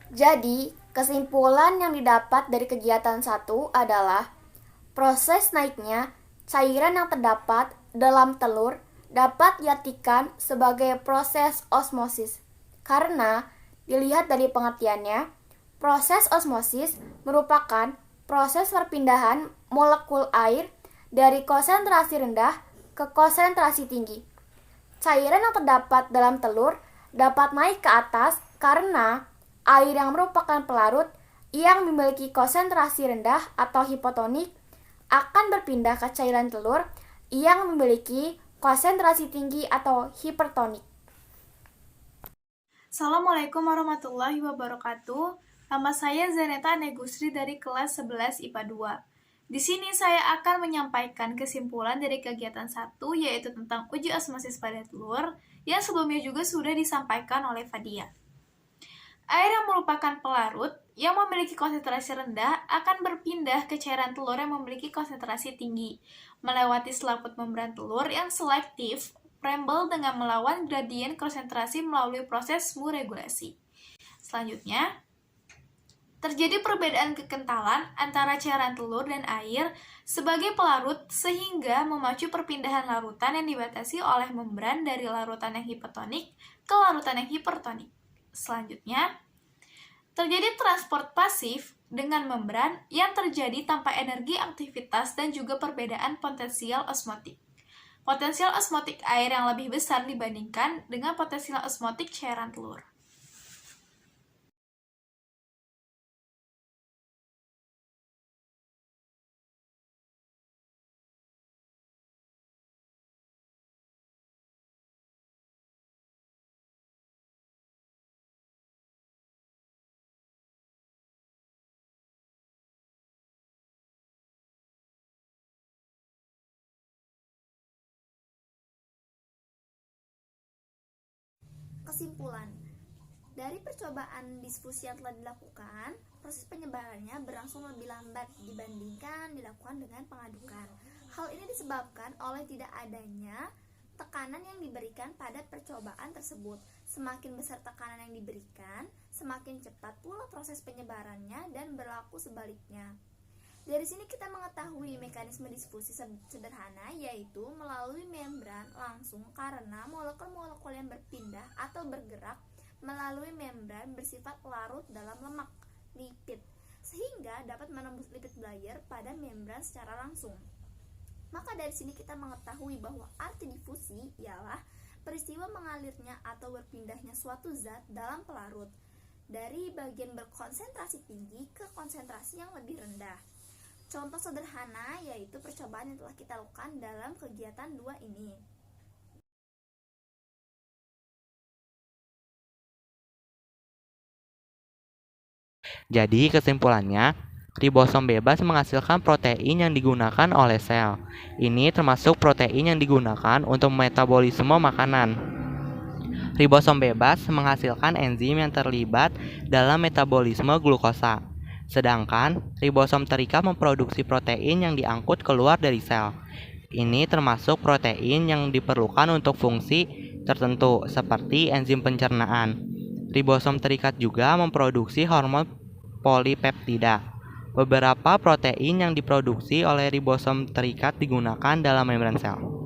Jadi, kesimpulan yang didapat dari kegiatan satu adalah proses naiknya cairan yang terdapat dalam telur dapat diartikan sebagai proses osmosis. Karena dilihat dari pengertiannya, proses osmosis merupakan proses perpindahan molekul air dari konsentrasi rendah ke konsentrasi tinggi. Cairan yang terdapat dalam telur dapat naik ke atas karena air yang merupakan pelarut yang memiliki konsentrasi rendah atau hipotonik akan berpindah ke cairan telur yang memiliki konsentrasi tinggi atau hipertonik. Assalamualaikum warahmatullahi wabarakatuh. Nama saya Zaneta Negusri dari kelas 11 IPA 2. Di sini saya akan menyampaikan kesimpulan dari kegiatan 1, yaitu tentang uji osmosis pada telur, yang sebelumnya juga sudah disampaikan oleh Fadia. Air yang merupakan pelarut yang memiliki konsentrasi rendah akan berpindah ke cairan telur yang memiliki konsentrasi tinggi, melewati selaput membran telur yang selektif Pramble dengan melawan gradien konsentrasi melalui proses Mu regulasi. Selanjutnya, terjadi perbedaan kekentalan antara cairan telur dan air sebagai pelarut sehingga memacu perpindahan larutan yang dibatasi oleh membran dari larutan yang hipotonik ke larutan yang hipertonik. Selanjutnya, terjadi transport pasif dengan membran yang terjadi tanpa energi aktivitas dan juga perbedaan potensial osmotik. Potensial osmotik air yang lebih besar dibandingkan dengan potensial osmotik cairan telur. Kesimpulan dari percobaan difusi yang telah dilakukan, proses penyebarannya berlangsung lebih lambat dibandingkan dilakukan dengan pengadukan. Hal ini disebabkan oleh tidak adanya tekanan yang diberikan pada percobaan tersebut. Semakin besar tekanan yang diberikan, semakin cepat pula proses penyebarannya dan berlaku sebaliknya. Dari sini kita mengetahui mekanisme difusi sederhana, yaitu melalui membran langsung karena molekul-molekul yang berpindah atau bergerak melalui membran bersifat larut dalam lemak, lipid, sehingga dapat menembus lipid layer pada membran secara langsung. Maka dari sini kita mengetahui bahwa arti difusi ialah peristiwa mengalirnya atau berpindahnya suatu zat dalam pelarut dari bagian berkonsentrasi tinggi ke konsentrasi yang lebih rendah. Contoh sederhana yaitu percobaan yang telah kita lakukan dalam kegiatan 2 ini. Jadi kesimpulannya, ribosom bebas menghasilkan protein yang digunakan oleh sel. Ini termasuk protein yang digunakan untuk metabolisme makanan. Ribosom bebas menghasilkan enzim yang terlibat dalam metabolisme glukosa. Sedangkan ribosom terikat memproduksi protein yang diangkut keluar dari sel. Ini termasuk protein yang diperlukan untuk fungsi tertentu seperti enzim pencernaan. Ribosom terikat juga memproduksi hormon polipeptida. Beberapa protein yang diproduksi oleh ribosom terikat digunakan dalam membran sel.